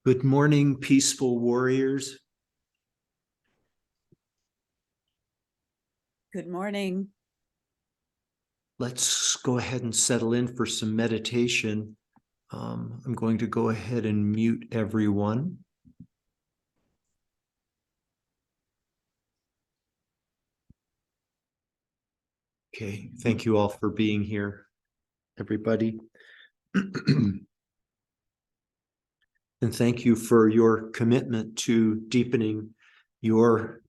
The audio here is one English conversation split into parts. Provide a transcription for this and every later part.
Good morning, peaceful warriors. Good morning. Let's go ahead and settle in for some meditation. I'm going to go ahead and mute everyone. Okay, thank you all for being here, everybody. And thank you for your commitment to deepening your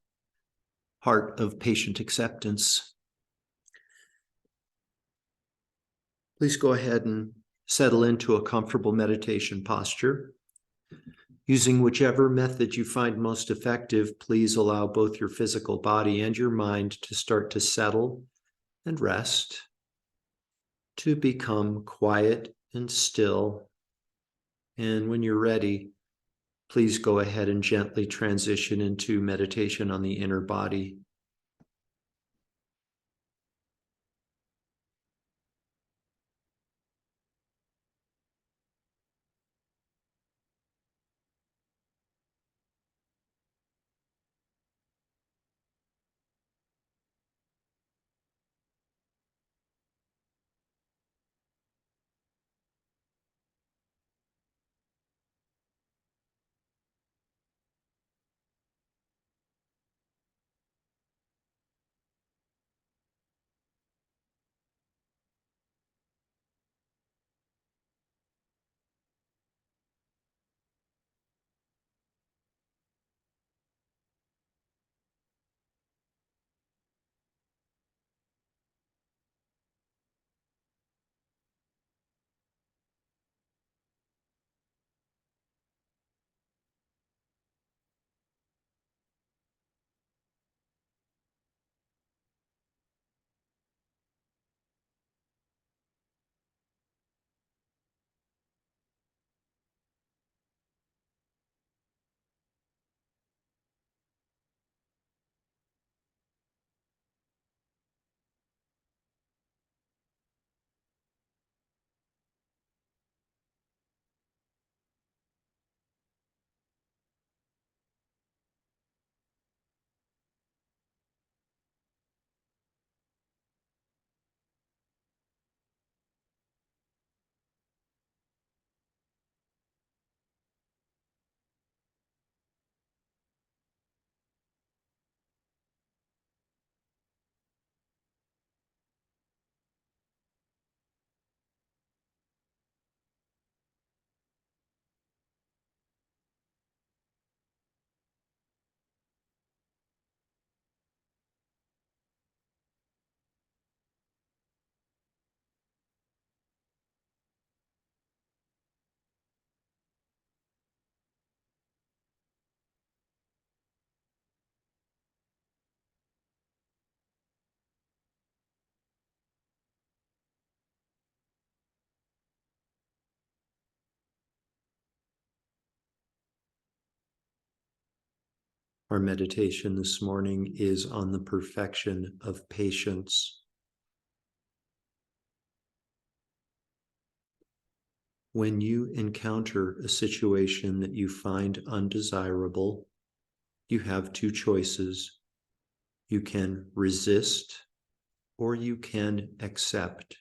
heart of patient acceptance. Please go ahead and settle into a comfortable meditation posture. Using whichever method you find most effective, please allow both your physical body and your mind to start to settle and rest, to become quiet and still. And when you're ready, please go ahead and gently transition into meditation on the inner body. Our meditation this morning is on the perfection of patience. When you encounter a situation that you find undesirable, you have two choices. You can resist or you can accept.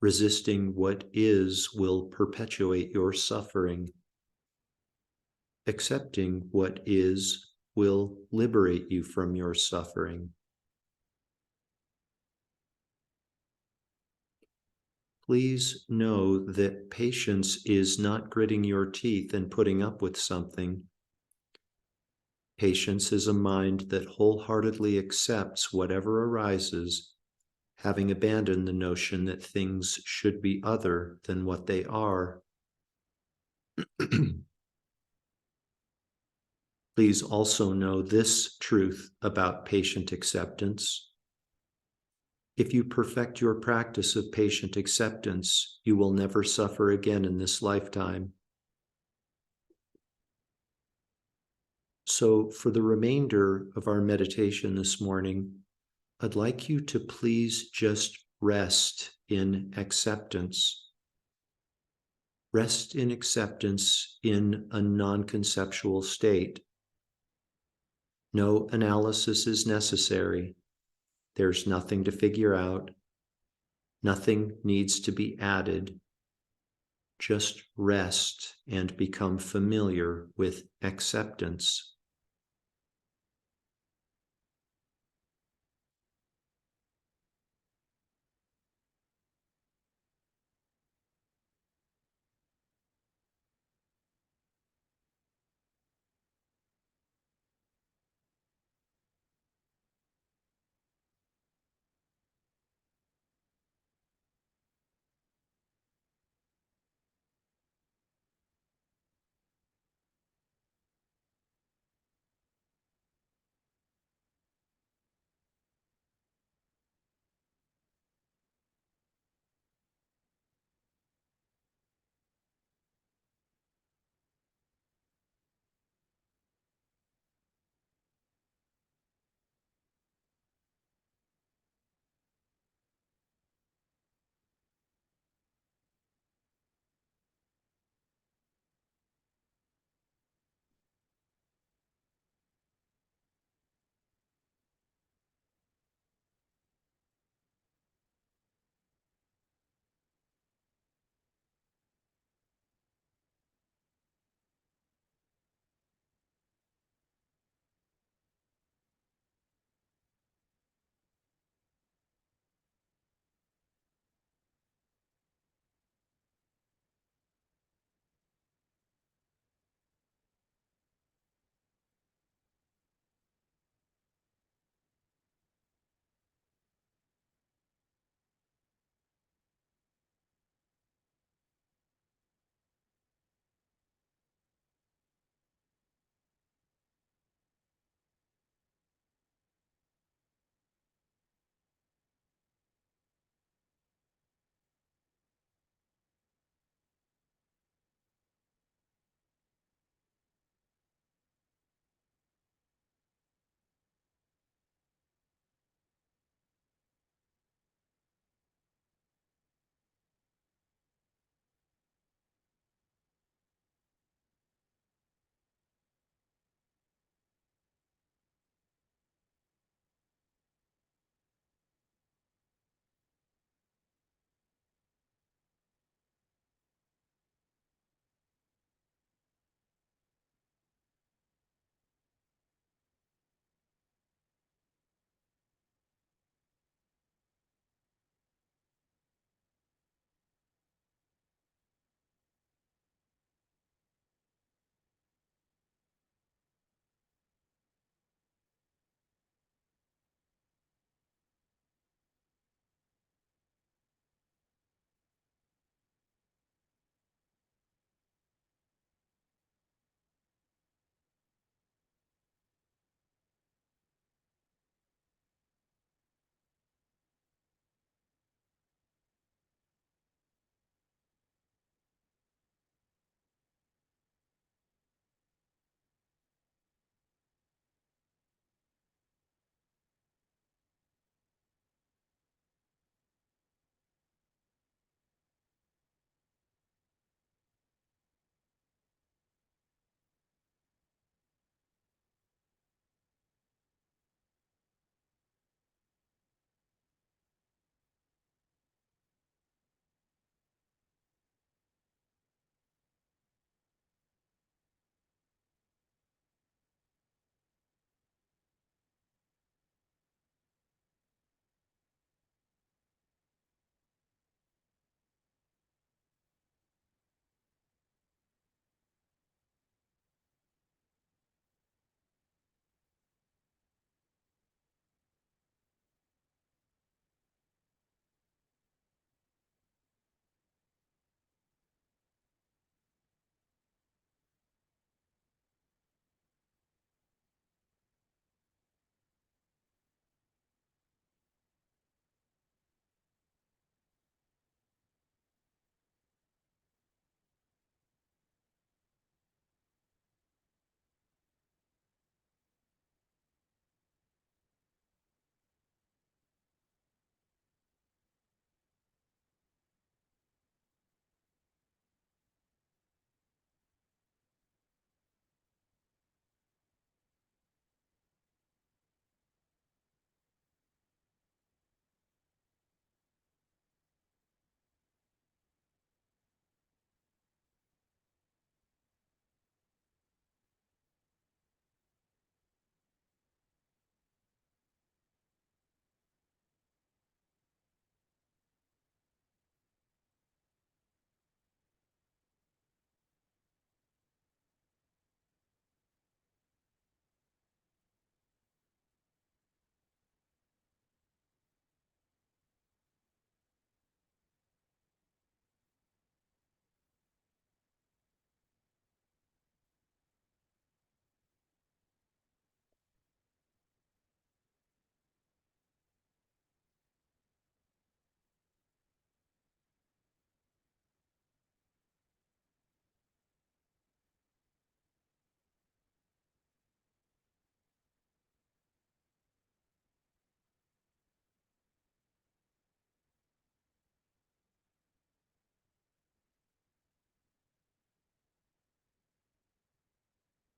Resisting what is will perpetuate your suffering. Accepting what is will liberate you from your suffering. Please know that patience is not gritting your teeth and putting up with something. Patience is a mind that wholeheartedly accepts whatever arises, having abandoned the notion that things should be other than what they are. Please also know this truth about patient acceptance. If you perfect your practice of patient acceptance, you will never suffer again in this lifetime. So for the remainder of our meditation this morning, I'd like you to please just rest in acceptance. Rest in acceptance in a non-conceptual state. No analysis is necessary. There's nothing to figure out. Nothing needs to be added. Just rest and become familiar with acceptance.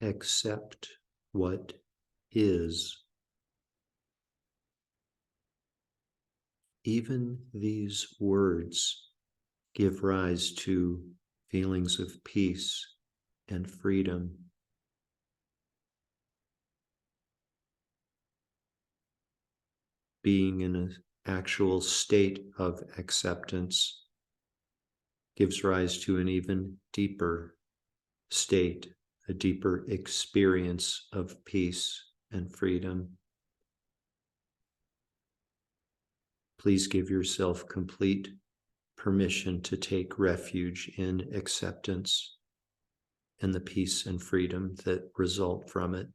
accept what is. Even these words give rise to feelings of peace and freedom. Being in an actual state of acceptance gives rise to an even deeper state, a deeper experience of peace and freedom. Please give yourself complete permission to take refuge in acceptance and the peace and freedom that result from it.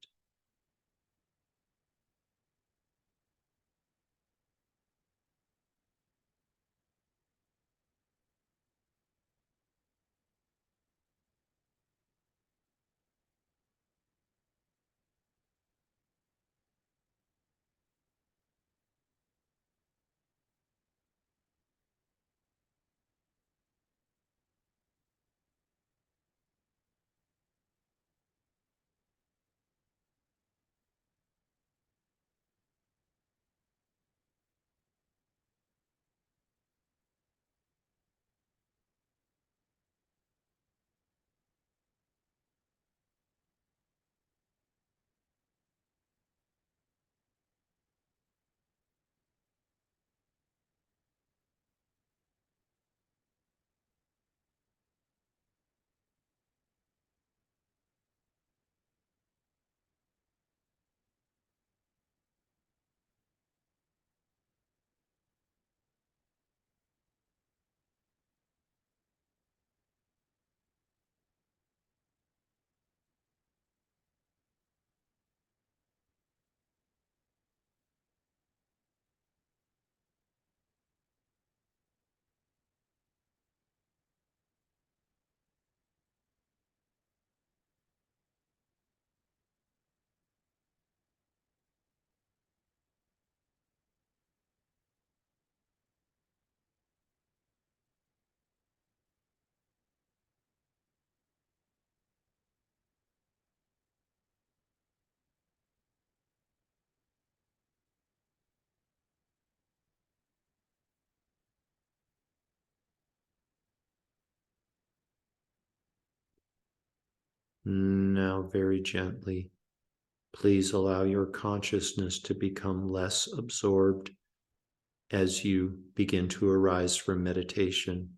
Now, very gently, please allow your consciousness to become less absorbed as you begin to arise from meditation.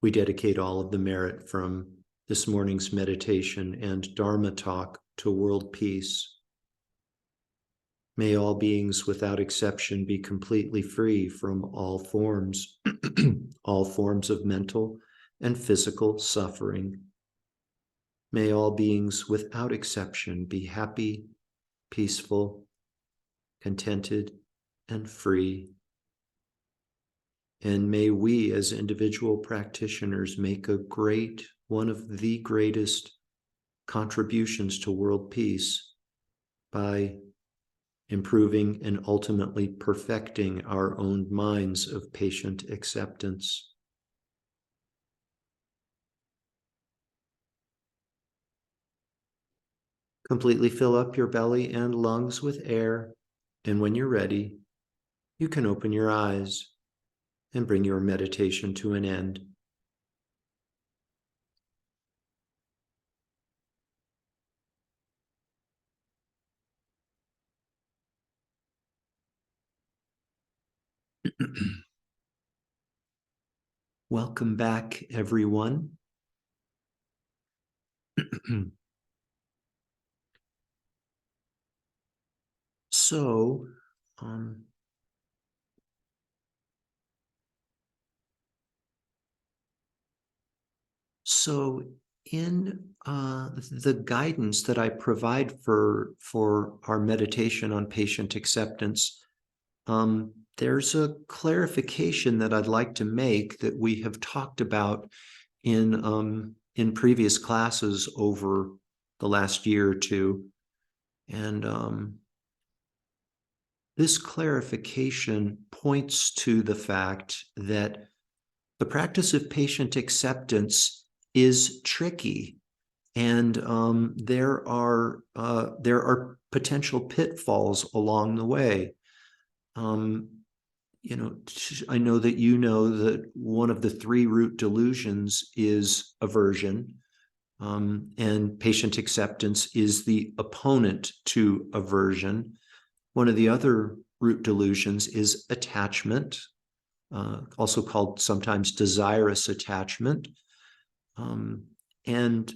We dedicate all of the merit from this morning's meditation and Dharma talk to world peace. May all beings without exception be completely free from all forms, all forms of mental and physical suffering. May all beings without exception be happy, peaceful, contented, and free. And may we as individual practitioners make one of the greatest contributions to world peace by improving and ultimately perfecting our own minds of patient acceptance. Completely fill up your belly and lungs with air, and when you're ready, you can open your eyes and bring your meditation to an end. Welcome back, everyone. So, so in the guidance that I provide for our meditation on patient acceptance, there's a clarification that I'd like to make that we have talked about in previous classes over the last year or two. And this clarification points to the fact that the practice of patient acceptance is tricky, and there are potential pitfalls along the way. You know, I know that you know that one of the 3 root delusions is aversion, and patient acceptance is the opponent to aversion. One of the other root delusions is attachment, also called sometimes desirous attachment. And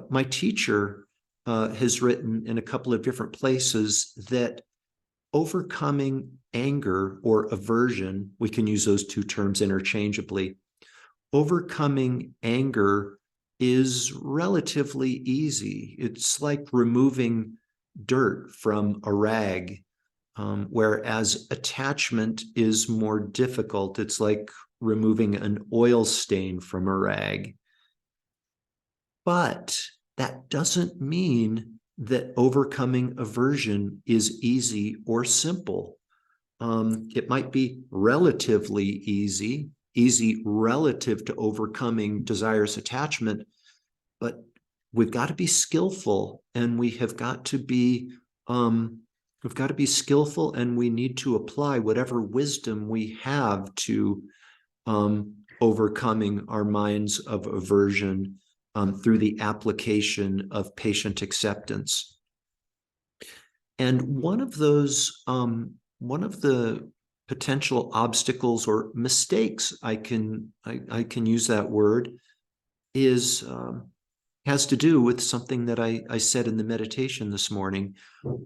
my teacher has written in a couple of different places that overcoming anger or aversion, we can use those 2 terms interchangeably. Overcoming anger is relatively easy. It's like removing dirt from a rag, whereas attachment is more difficult. It's like removing an oil stain from a rag. But that doesn't mean that overcoming aversion is easy or simple. It might be relatively easy relative to overcoming desirous attachment, but we've got to be skillful, and we have got to be skillful, and we need to apply whatever wisdom we have to overcoming our minds of aversion through the application of patient acceptance. And one of the potential obstacles or mistakes, I can use that word, is has to do with something that I said in the meditation this morning,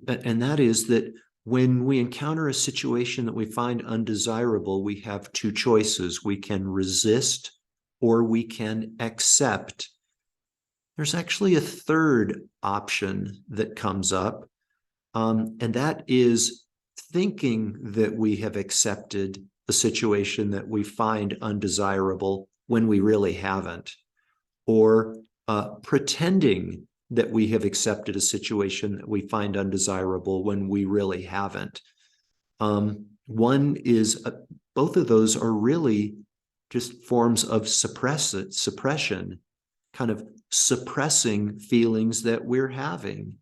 and that is that when we encounter a situation that we find undesirable, we have 2 choices. We can resist or we can accept. There's actually a 3rd option that comes up, and that is thinking that we have accepted a situation that we find undesirable when we really haven't, or pretending that we have accepted a situation that we find undesirable when we really haven't. One is, both of those are really just forms of suppression, kind of suppressing feelings that we're having.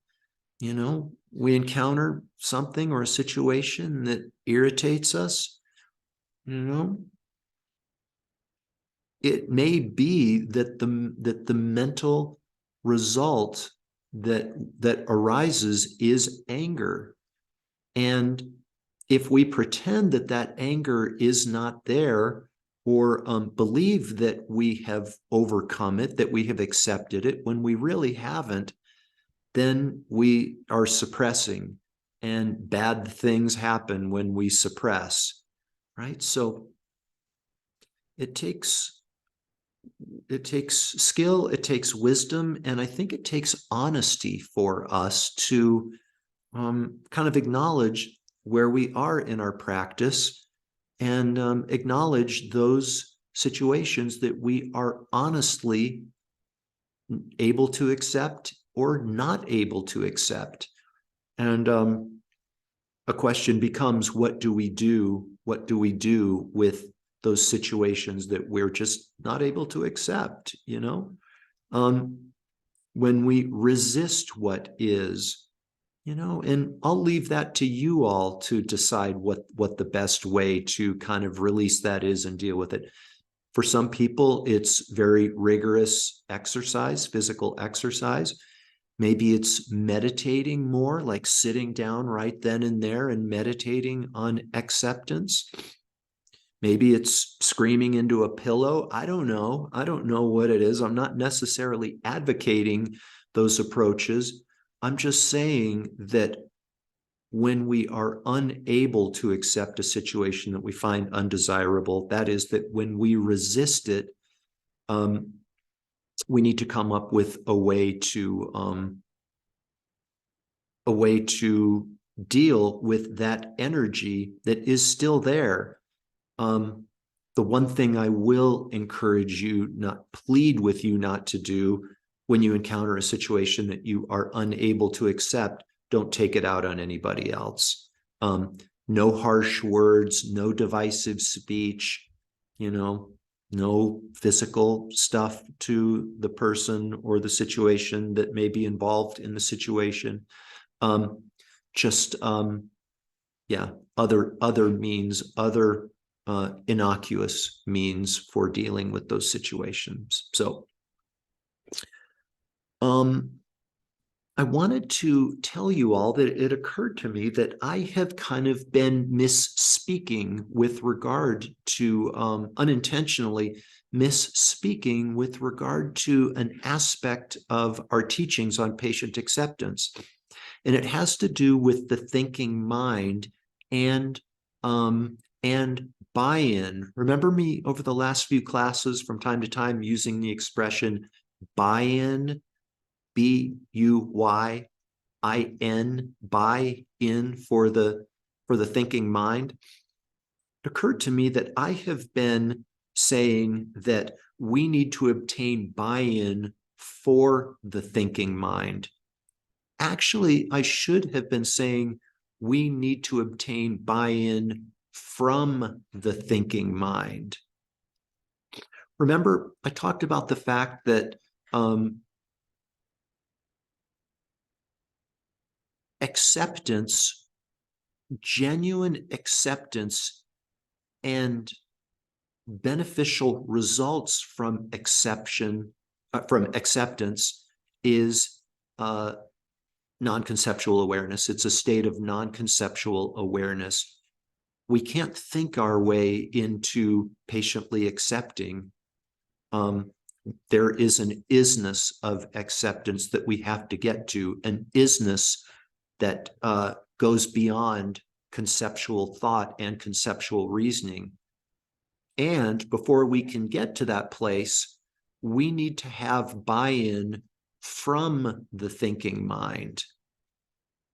You know, we encounter something or a situation that irritates us, you know, it may be that the mental result that arises is anger. And if we pretend that anger is not there, or believe that we have overcome it, that we have accepted it, when we really haven't, then we are suppressing, and bad things happen when we suppress, right? So it takes skill, it takes wisdom, and I think it takes honesty for us to kind of acknowledge where we are in our practice, and acknowledge those situations that we are honestly able to accept or not able to accept. And a question becomes, what do we do? What do we do with those situations that we're just not able to accept, you know? When we resist what is, you know, and I'll leave that to you all to decide what the best way to kind of release that is and deal with it. For some people, it's very rigorous exercise, physical exercise. Maybe it's meditating more, like sitting down right then and there and meditating on acceptance. Maybe it's screaming into a pillow. I don't know. I don't know what it is. I'm not necessarily advocating those approaches. I'm just saying that when we are unable to accept a situation that we find undesirable, that is, that when we resist it, we need to come up with a way to deal with that energy that is still there. The one thing I will encourage you, not plead with you not to do when you encounter a situation that you are unable to accept, don't take it out on anybody else. No harsh words, no divisive speech, no physical stuff to the person or the situation that may be involved in the situation. Other means, other innocuous means for dealing with those situations. So I wanted to tell you all that it occurred to me that I have kind of been misspeaking with regard to, unintentionally misspeaking with regard to an aspect of our teachings on patient acceptance. And it has to do with the thinking mind and buy-in. Remember me over the last few classes from time to time using the expression buy-in, B-U-Y-I-N, buy-in for the thinking mind. It occurred to me that I have been saying that we need to obtain buy-in for the thinking mind. Actually, I should have been saying we need to obtain buy-in from the thinking mind. Remember, I talked about the fact that acceptance, genuine acceptance, and beneficial results from acceptance is non-conceptual awareness. It's a state of non-conceptual awareness. We can't think our way into patiently accepting. There is an isness of acceptance that we have to get to, an isness that goes beyond conceptual thought and conceptual reasoning. And before we can get to that place, we need to have buy-in from the thinking mind.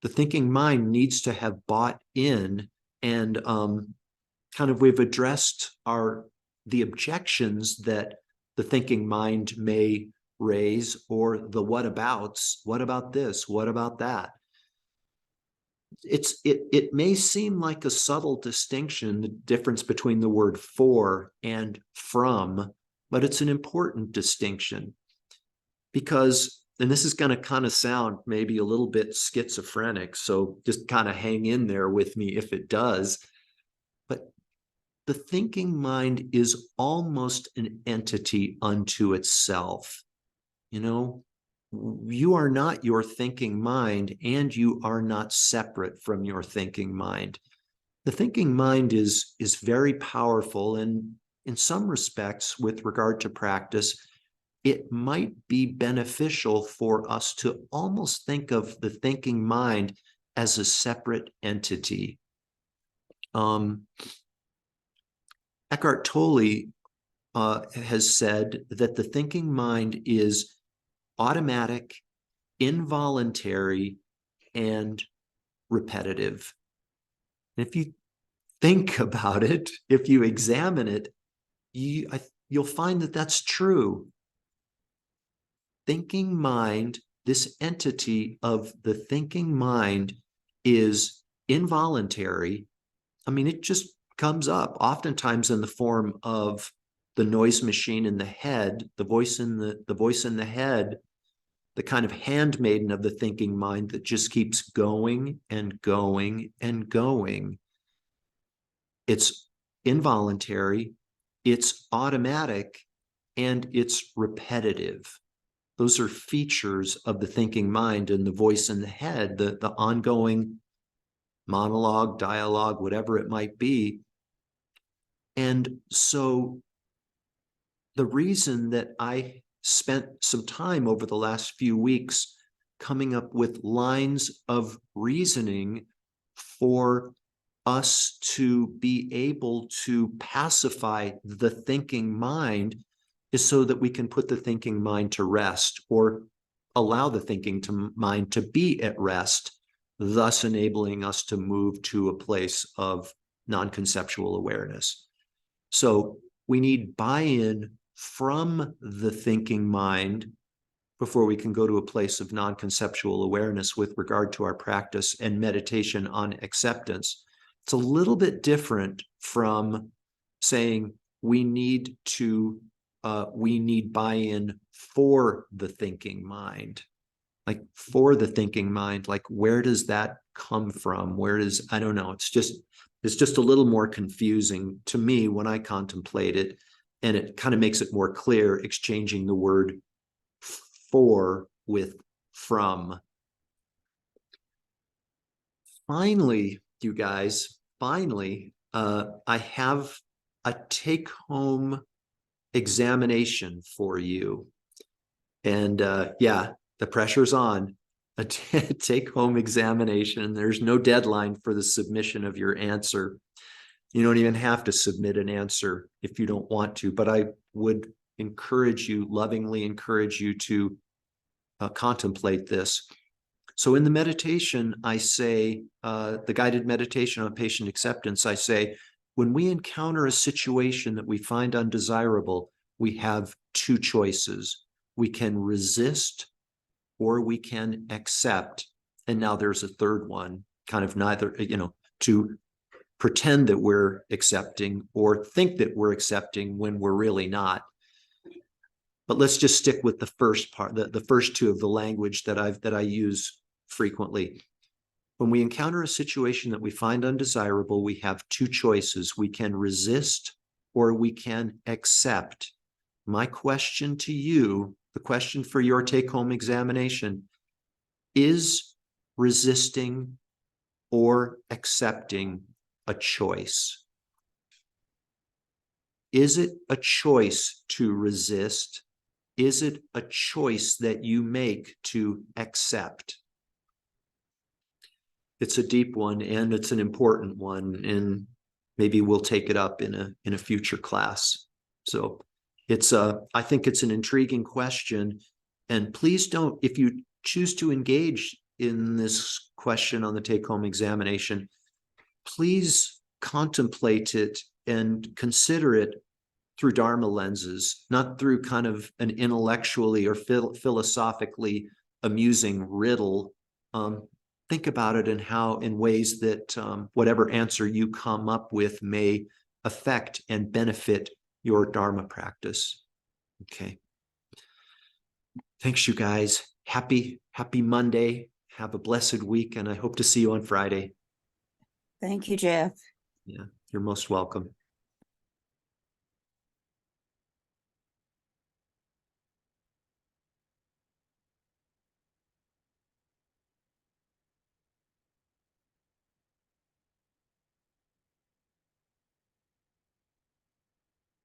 The thinking mind needs to have bought in, and we've addressed the objections that the thinking mind may raise, or the whatabouts. What about this? What about that? It may seem like a subtle distinction, the difference between the word for and from, but it's an important distinction because, and this is going to kind of sound maybe a little bit schizophrenic, so just kind of hang in there with me if it does, but the thinking mind is almost an entity unto itself. You are not your thinking mind, and you are not separate from your thinking mind. The thinking mind is very powerful, and in some respects, with regard to practice, it might be beneficial for us to almost think of the thinking mind as a separate entity. Eckhart Tolle has said that the thinking mind is automatic, involuntary, and repetitive. And if you think about it, if you examine it, you'll find that that's true. Thinking mind, this entity of the thinking mind, is involuntary. I mean, it just comes up oftentimes in the form of the noise machine in the head, the voice in the head, the kind of handmaiden of the thinking mind that just keeps going and going and going. It's involuntary, it's automatic, and it's repetitive. Those are features of the thinking mind, and the voice in the head, the ongoing monologue, dialogue, whatever it might be. And so the reason that I spent some time over the last few weeks coming up with lines of reasoning for us to be able to pacify the thinking mind is so that we can put the thinking mind to rest, or allow the thinking mind to be at rest, thus enabling us to move to a place of non-conceptual awareness. So we need buy-in from the thinking mind before we can go to a place of non-conceptual awareness with regard to our practice and meditation on acceptance. It's a little bit different from saying we need buy-in for the thinking mind. Like for the thinking mind, like where does that come from? I don't know. It's just a little more confusing to me when I contemplate it, and it kind of makes it more clear exchanging the word for with from. Finally, you guys, I have a take-home examination for you. And yeah, the pressure's on. A take-home examination. There's no deadline for the submission of your answer. You don't even have to submit an answer if you don't want to, but I would lovingly encourage you to contemplate this. So in the meditation, I say, the guided meditation on patient acceptance, I say, when we encounter a situation that we find undesirable, we have two choices. We can resist or we can accept. And now there's a third one, kind of neither, to pretend that we're accepting or think that we're accepting when we're really not. But let's just stick with the first part, the first two of the language that I use frequently. When we encounter a situation that we find undesirable, we have two choices. We can resist or we can accept. My question to you, the question for your take-home examination, is resisting or accepting a choice? Is it a choice to resist? Is it a choice that you make to accept? It's a deep one and it's an important one, and maybe we'll take it up in a future class. So I think it's an intriguing question, and please don't, if you choose to engage in this question on the take-home examination, please contemplate it and consider it through Dharma lenses, not through kind of an intellectually or philosophically amusing riddle. Think about it in ways that whatever answer you come up with may affect and benefit your Dharma practice. Okay. Thanks, you guys. Happy Monday. Have a blessed week, and I hope to see you on Friday. Thank you, Jeff. Yeah, you're most welcome.